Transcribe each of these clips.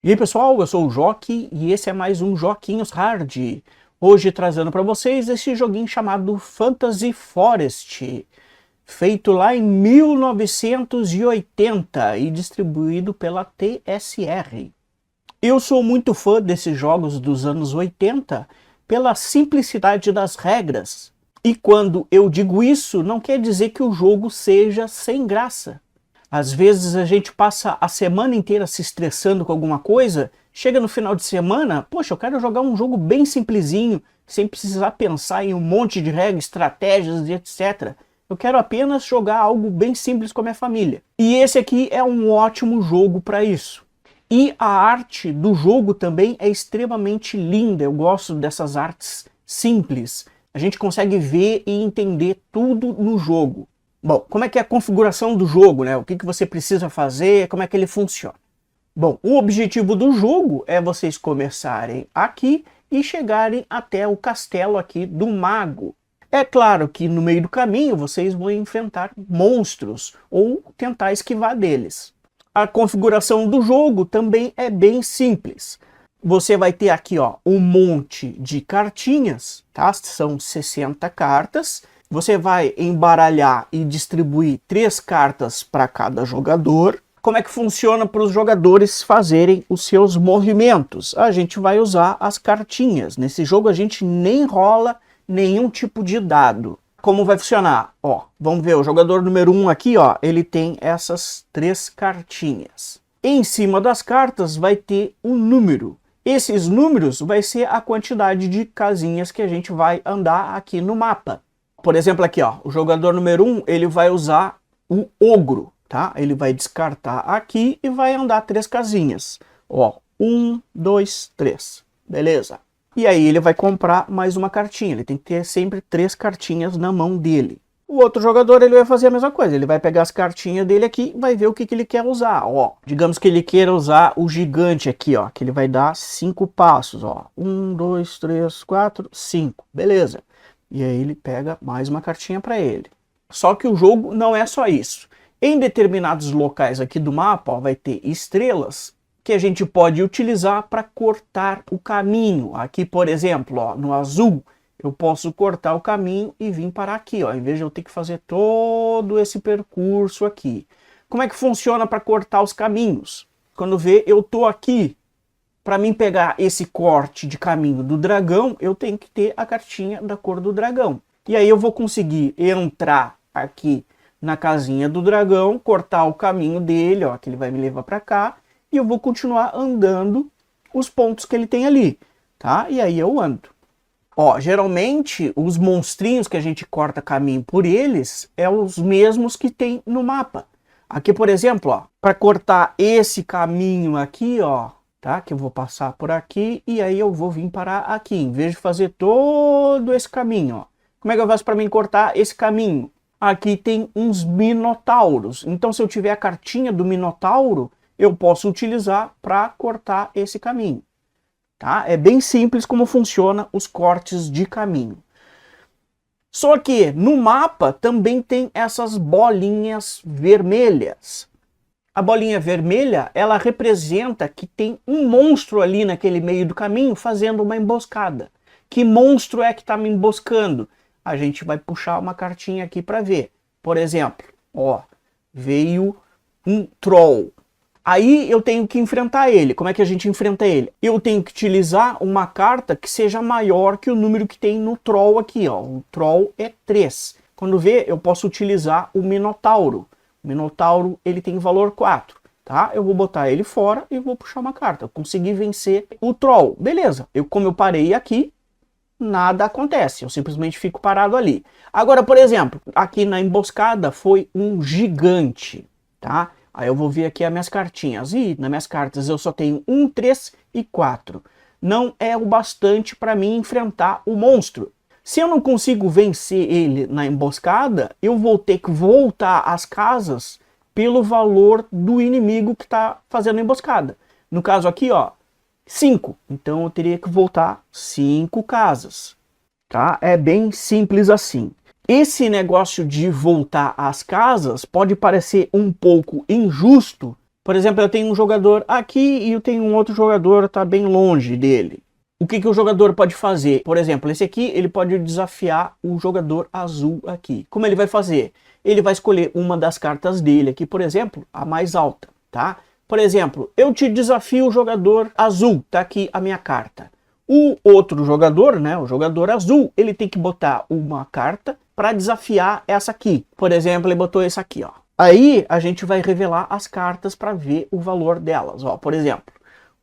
E aí pessoal, eu sou o Joque e esse é mais um Joquinhos Hard. Hoje trazendo para vocês esse joguinho chamado Fantasy Forest, feito lá em 1980 e distribuído pela TSR. Eu sou muito fã desses jogos dos anos 80 pela simplicidade das regras. E quando eu digo isso, não quer dizer que o jogo seja sem graça. Às vezes a gente passa a semana inteira se estressando com alguma coisa, chega no final de semana, poxa, eu quero jogar um jogo bem simplesinho, sem precisar pensar em um monte de regras, estratégias e etc. Eu quero apenas jogar algo bem simples com a minha família. E esse aqui é um ótimo jogo para isso. E a arte do jogo também é extremamente linda, eu gosto dessas artes simples. A gente consegue ver e entender tudo no jogo. Bom, como é que é a configuração do jogo, né? O que você precisa fazer, como é que ele funciona? Bom, o objetivo do jogo é vocês começarem aqui e chegarem até o castelo aqui do mago. É claro que no meio do caminho vocês vão enfrentar monstros ou tentar esquivar deles. A configuração do jogo também é bem simples. Você vai ter aqui ó, um monte de cartinhas, tá? São 60 cartas. Você vai embaralhar e distribuir 3 cartas para cada jogador. Como é que funciona para os jogadores fazerem os seus movimentos? A gente vai usar as cartinhas. Nesse jogo a gente nem rola nenhum tipo de dado. Como vai funcionar? Ó, vamos ver, o jogador número 1 aqui, ó, ele tem essas 3 cartinhas. Em cima das cartas vai ter um número. Esses números vai ser a quantidade de casinhas que a gente vai andar aqui no mapa. Por exemplo, aqui, ó, o jogador número 1, ele vai usar o ogro, tá? Ele vai descartar aqui e vai andar 3 casinhas. Ó, 1, 2, 3. Beleza. E aí ele vai comprar mais uma cartinha. Ele tem que ter sempre 3 cartinhas na mão dele. O outro jogador, ele vai fazer a mesma coisa. Ele vai pegar as cartinhas dele aqui e vai ver o que ele quer usar. Ó, digamos que ele queira usar o gigante aqui, ó, que ele vai dar 5 passos, ó. 1, 2, 3, 4, 5. Beleza. E aí ele pega mais uma cartinha para ele. Só que o jogo não é só isso. Em determinados locais aqui do mapa, ó, vai ter estrelas que a gente pode utilizar para cortar o caminho. Aqui, por exemplo, ó, no azul, eu posso cortar o caminho e vir parar aqui, ó, em vez de eu ter que fazer todo esse percurso aqui. Como é que funciona para cortar os caminhos? Quando vê, eu tô aqui. Para mim pegar esse corte de caminho do dragão, eu tenho que ter a cartinha da cor do dragão. E aí eu vou conseguir entrar aqui na casinha do dragão, cortar o caminho dele, ó, que ele vai me levar para cá, e eu vou continuar andando os pontos que ele tem ali, tá? E aí eu ando. Ó, geralmente os monstrinhos que a gente corta caminho por eles é os mesmos que tem no mapa. Aqui, por exemplo, ó, para cortar esse caminho aqui, ó, tá? Que eu vou passar por aqui e aí eu vou vir parar aqui, em vez de fazer todo esse caminho, ó. Como é que eu faço para mim cortar esse caminho? Aqui tem uns minotauros, então se eu tiver a cartinha do minotauro, eu posso utilizar para cortar esse caminho, tá? É bem simples como funciona os cortes de caminho. Só que no mapa também tem essas bolinhas vermelhas. A bolinha vermelha, ela representa que tem um monstro ali naquele meio do caminho fazendo uma emboscada. Que monstro é que está me emboscando? A gente vai puxar uma cartinha aqui para ver. Por exemplo, ó, veio um troll. Aí eu tenho que enfrentar ele. Como é que a gente enfrenta ele? Eu tenho que utilizar uma carta que seja maior que o número que tem no troll aqui, ó. O troll é 3. Quando vê, eu posso utilizar o minotauro. O minotauro, ele tem valor 4, tá? Eu vou botar ele fora e vou puxar uma carta. Eu consegui vencer o troll. Beleza. Como eu parei aqui, nada acontece. Eu simplesmente fico parado ali. Agora, por exemplo, aqui na emboscada foi um gigante, tá? Aí eu vou ver aqui as minhas cartinhas. E nas minhas cartas eu só tenho 1, 3 e 4. Não é o bastante para mim enfrentar o monstro. Se eu não consigo vencer ele na emboscada, eu vou ter que voltar às casas pelo valor do inimigo que está fazendo a emboscada. No caso aqui, ó, 5. Então eu teria que voltar 5 casas. Tá? É bem simples assim. Esse negócio de voltar às casas pode parecer um pouco injusto Por exemplo, eu tenho um jogador aqui e eu tenho um outro jogador que está bem longe dele. O que o jogador pode fazer? Por exemplo, esse aqui, ele pode desafiar o jogador azul aqui. Como ele vai fazer? Ele vai escolher uma das cartas dele aqui, por exemplo, a mais alta, tá? Por exemplo, eu te desafio o jogador azul, tá aqui a minha carta. O outro jogador, né, o jogador azul, ele tem que botar uma carta para desafiar essa aqui. Por exemplo, ele botou essa aqui, ó. Aí a gente vai revelar as cartas para ver o valor delas, ó. Por exemplo,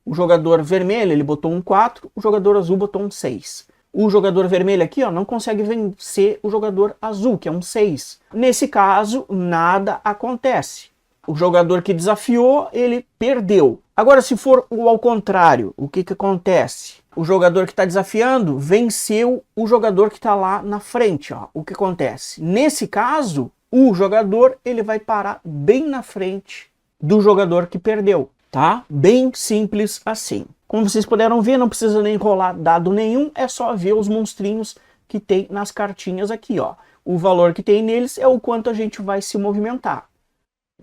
o jogador vermelho, ele botou um 4, o jogador azul botou um 6. O jogador vermelho aqui, ó, não consegue vencer o jogador azul, que é um 6. Nesse caso, nada acontece. O jogador que desafiou, ele perdeu. Agora, se for o ao contrário, o que acontece? O jogador que está desafiando venceu o jogador que está lá na frente, ó. O que acontece? Nesse caso, o jogador ele vai parar bem na frente do jogador que perdeu, tá? Bem simples assim. Como vocês puderam ver, não precisa nem rolar dado nenhum, é só ver os monstrinhos que tem nas cartinhas aqui, ó. O valor que tem neles é o quanto a gente vai se movimentar.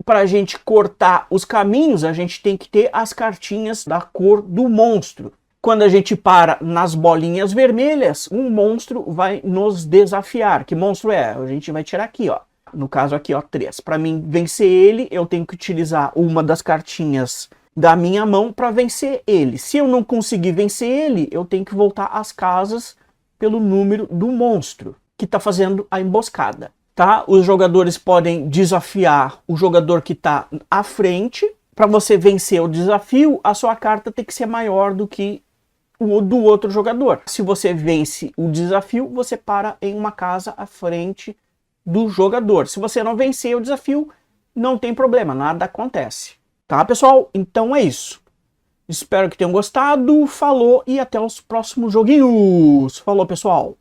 Para a gente cortar os caminhos, a gente tem que ter as cartinhas da cor do monstro. Quando a gente para nas bolinhas vermelhas, um monstro vai nos desafiar. Que monstro é? A gente vai tirar aqui, ó. No caso aqui, ó, 3. Para mim vencer ele, eu tenho que utilizar uma das cartinhas da minha mão para vencer ele. Se eu não conseguir vencer ele, eu tenho que voltar às casas pelo número do monstro que está fazendo a emboscada. Tá? Os jogadores podem desafiar o jogador que está à frente. Para você vencer o desafio, a sua carta tem que ser maior do que o do outro jogador. Se você vence o desafio, você para em uma casa à frente do jogador. Se você não vencer o desafio, não tem problema, nada acontece. Tá, pessoal? Então é isso. Espero que tenham gostado. Falou e até os próximos joguinhos. Falou, pessoal!